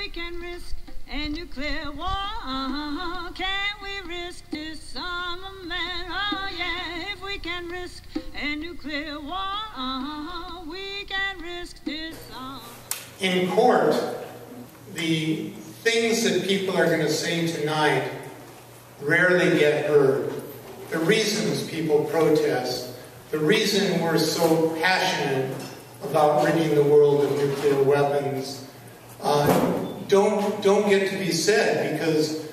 we can risk a nuclear war, can we risk this summer, man? Oh yeah, if we can risk a nuclear war, we can risk this summer. In court, the things that people are going to say tonight rarely get heard. The reasons people protest, the reason we're so passionate about ridding the world of nuclear weapons, don't get to be said, because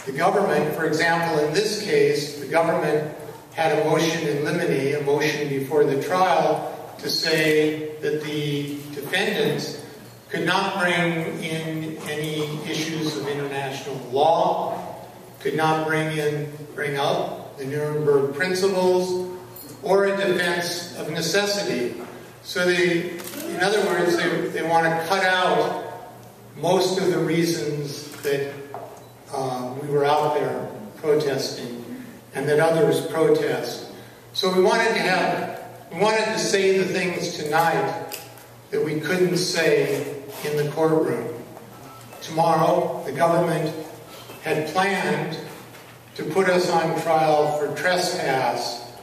the government, for example, in this case, the government had a motion in limine, a motion before the trial, to say that the defendants could not bring in any issues of international law, could not bring up the Nuremberg principles, or a defense of necessity. So in other words, they want to cut out most of the reasons that we were out there protesting and that others protest. So we wanted to say the things tonight that we couldn't say in the courtroom. Tomorrow, the government had planned to put us on trial for trespass,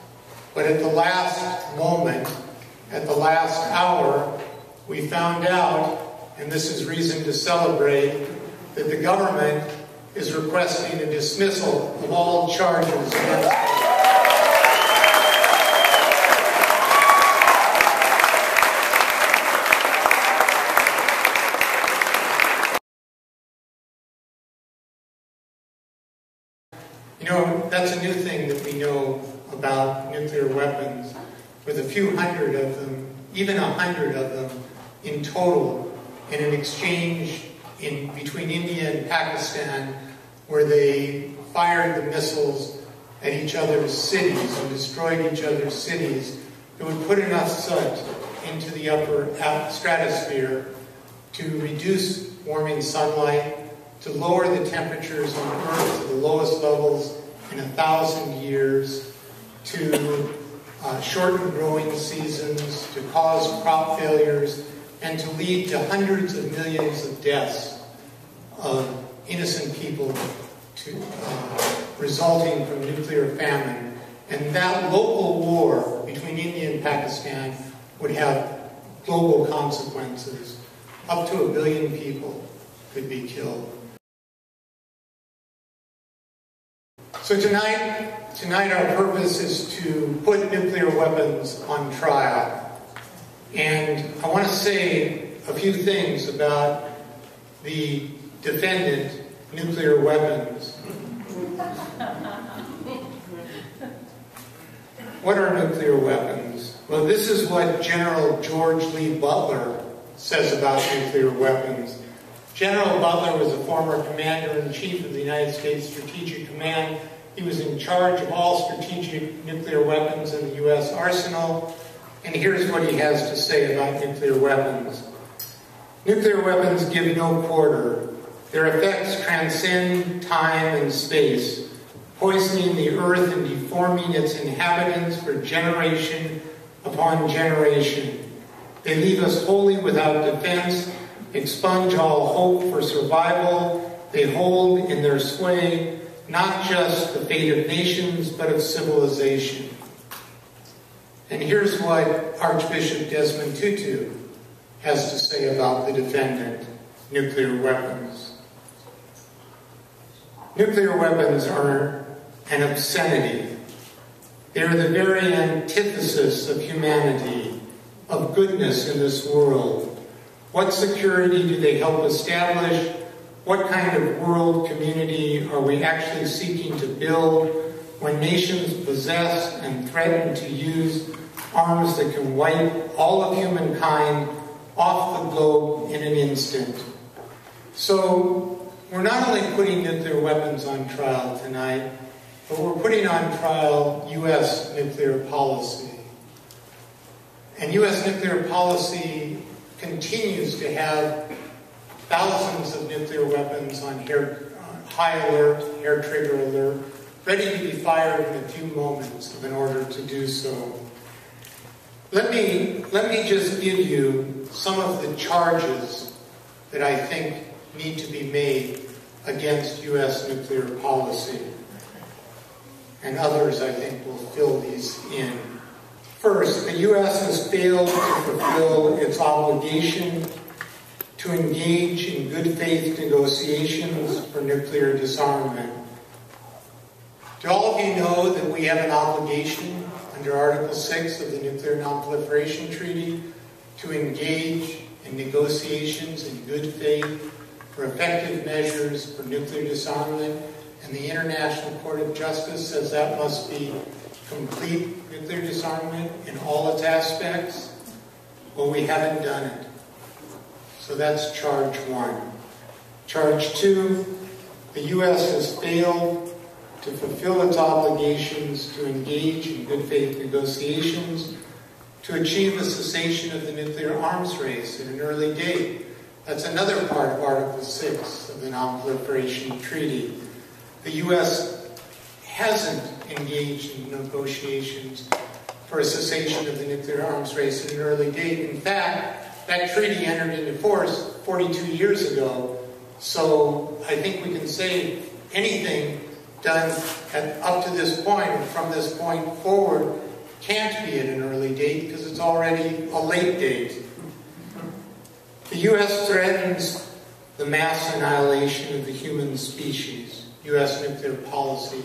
but at the last moment, at the last hour, we found out, and this is reason to celebrate, that the government is requesting a dismissal of all charges against us. You know, that's a new thing that we know about nuclear weapons, with a few hundred of them, even 100 of them in total, in an exchange between India and Pakistan, where they fired the missiles at each other's cities and destroyed each other's cities. It would put enough soot into the upper stratosphere to reduce warming sunlight, to lower the temperatures on Earth to the lowest levels in 1,000 years, to shorten growing seasons, to cause crop failures, and to lead to hundreds of millions of deaths of innocent people resulting from nuclear famine. And that local war between India and Pakistan would have global consequences. Up to 1 billion people could be killed. So tonight our purpose is to put nuclear weapons on trial. And I want to say a few things about the defendant nuclear weapons. What are nuclear weapons? Well, this is what General George Lee Butler says about nuclear weapons. General Butler was a former commander-in-chief of the United States Strategic Command. He was in charge of all strategic nuclear weapons in the U.S. arsenal. And here's what he has to say about nuclear weapons. Nuclear weapons give no quarter. Their effects transcend time and space, poisoning the earth and deforming its inhabitants for generation upon generation. They leave us wholly without defense, expunge all hope for survival. They hold in their sway not just the fate of nations, but of civilization. And here's what Archbishop Desmond Tutu has to say about the defendant, nuclear weapons. Nuclear weapons are an obscenity. They are the very antithesis of humanity, of goodness in this world. What security do they help establish? What kind of world community are we actually seeking to build when nations possess and threaten to use arms that can wipe all of humankind off the globe in an instant? So we're not only putting nuclear weapons on trial tonight, but we're putting on trial U.S. nuclear policy. And U.S. nuclear policy continues to have thousands of nuclear weapons on high alert, hair trigger alert, ready to be fired in a few moments in order to do so. Let me just give you some of the charges that I think need to be made against U.S. nuclear policy. And others, I think, will fill these in. First, the U.S. has failed to fulfill its obligation to engage in good faith negotiations for nuclear disarmament. Do all of you know that we have an obligation under Article 6 of the Nuclear Non-Proliferation Treaty to engage in negotiations in good faith for effective measures for nuclear disarmament? And the International Court of Justice says that must be complete nuclear disarmament in all its aspects. Well, we haven't done it. So that's charge one. Charge two, the U.S. has failed to fulfill its obligations to engage in good faith negotiations to achieve a cessation of the nuclear arms race at an early date. That's another part of Article 6 of the Non-Proliferation Treaty. The U.S. hasn't engaged in negotiations for a cessation of the nuclear arms race at an early date. In fact, that treaty entered into force 42 years ago, so I think we can say anything done up to this point and from this point forward can't be at an early date because it's already a late date. The U.S. threatens the mass annihilation of the human species. U.S. nuclear policy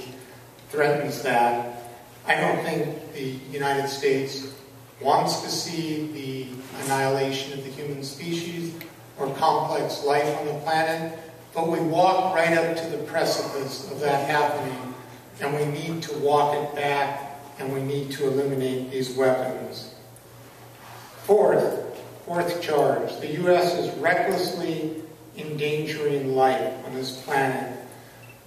threatens that. I don't think the United States wants to see the annihilation of the human species or complex life on the planet, but we walk right up to the precipice of that happening, and we need to walk it back, and we need to eliminate these weapons. Fourth charge, the U.S. is recklessly endangering life on this planet.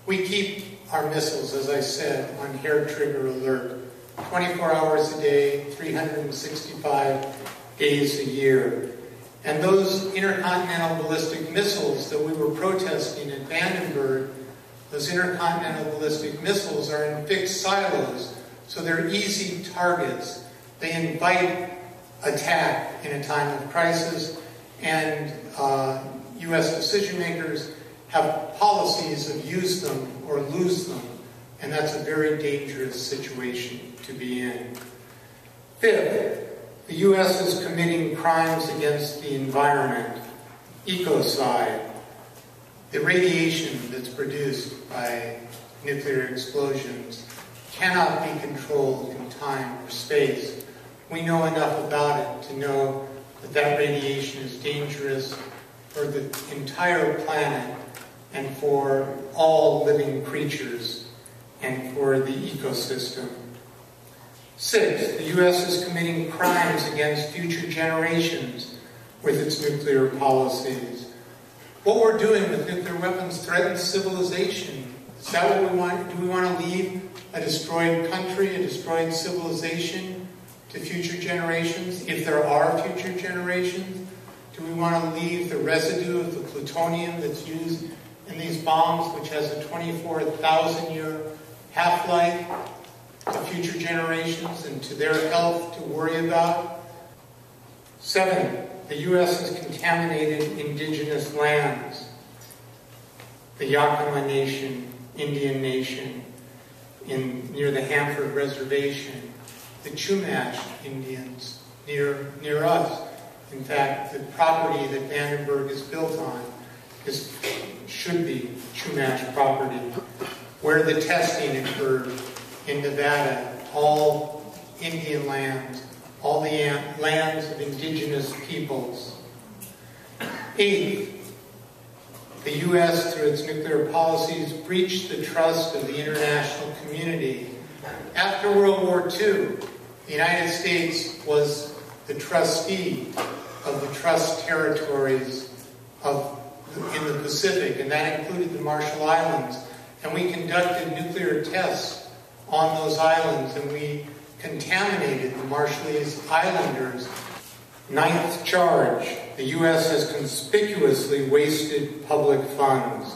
We keep our missiles, as I said, on hair trigger alert, 24 hours a day, 365 days a year. And those intercontinental ballistic missiles that we were protesting at Vandenberg, those intercontinental ballistic missiles are in fixed silos, so they're easy targets. They invite attack in a time of crisis, and U.S. decision makers have policies of use them or lose them, and that's a very dangerous situation to be in. Fifth, the U.S. is committing crimes against the environment, ecocide. The radiation that's produced by nuclear explosions cannot be controlled in time or space. We know enough about it to know that that radiation is dangerous for the entire planet and for all living creatures and for the ecosystem. Sixth, the U.S. is committing crimes against future generations with its nuclear policies. What we're doing with nuclear weapons threatens civilization. Is that what we want? Do we want to leave a destroyed country, a destroyed civilization to future generations, if there are future generations? Do we want to leave the residue of the plutonium that's used in these bombs, which has a 24,000-year half-life, to future generations and to their health to worry about? Seven, the U.S. has contaminated indigenous lands. The Yakima Nation, Indian Nation, near the Hanford Reservation, the Chumash Indians near us. In fact, the property that Vandenberg is built on should be Chumash property. Where the testing occurred in Nevada, all Indian lands, all the lands of indigenous peoples. Eighth, the U.S., through its nuclear policies, breached the trust of the international community. After World War II, the United States was the trustee of the trust territories in the Pacific, and that included the Marshall Islands. And we conducted nuclear tests on those islands, and we contaminated the Marshallese Islanders. Ninth charge, the U.S. has conspicuously wasted public funds.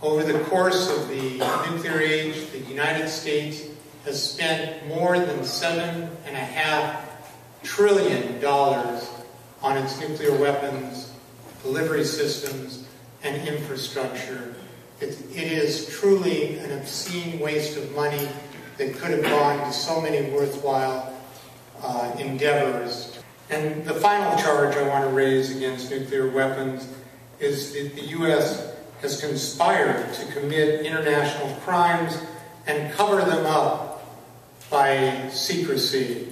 Over the course of the nuclear age, the United States has spent more than $7.5 trillion on its nuclear weapons, delivery systems, and infrastructure. It is truly an obscene waste of money that could have gone to so many worthwhile endeavors. And the final charge I want to raise against nuclear weapons is that the U.S. has conspired to commit international crimes and cover them up by secrecy.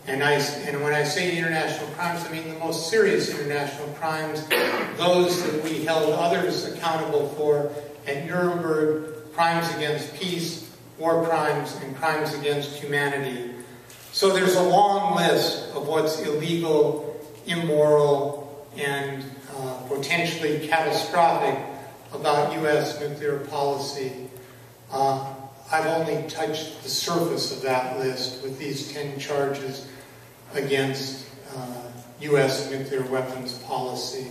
And when I say international crimes, I mean the most serious international crimes, those that we held others accountable for at Nuremberg, crimes against peace, war crimes, and crimes against humanity. So there's a long list of what's illegal, immoral, and potentially catastrophic about U.S. nuclear policy. I've only touched the surface of that list with these 10 charges against U.S. nuclear weapons policy.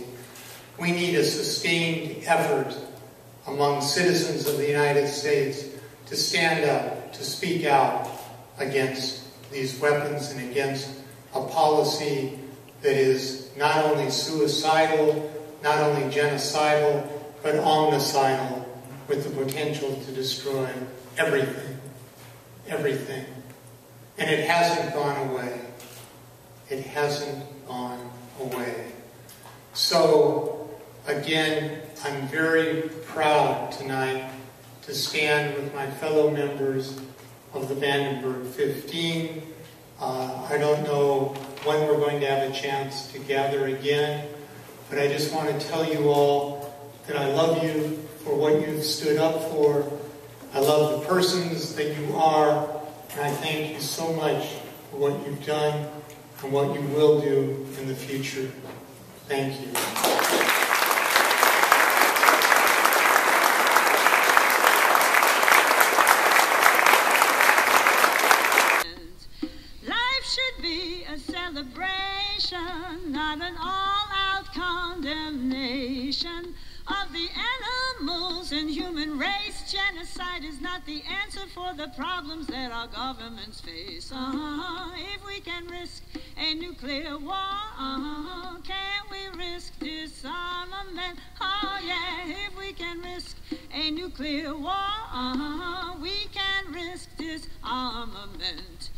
We need a sustained effort among citizens of the United States to stand up, to speak out against these weapons and against a policy that is not only suicidal, not only genocidal, but omnicidal, with the potential to destroy everything. Everything. And it hasn't gone away. It hasn't gone away. So, again, I'm very proud tonight to stand with my fellow members of the Vandenberg 15. I don't know when we're going to have a chance to gather again, but I just want to tell you all that I love you for what you've stood up for. I love the persons that you are, and I thank you so much for what you've done and what you will do in the future. Thank you. Celebration, not an all-out condemnation of the animals and human race. Genocide is not the answer for the problems that our governments face. If we can risk a nuclear war, can we risk disarmament? Oh yeah, if we can risk a nuclear war, we can risk disarmament.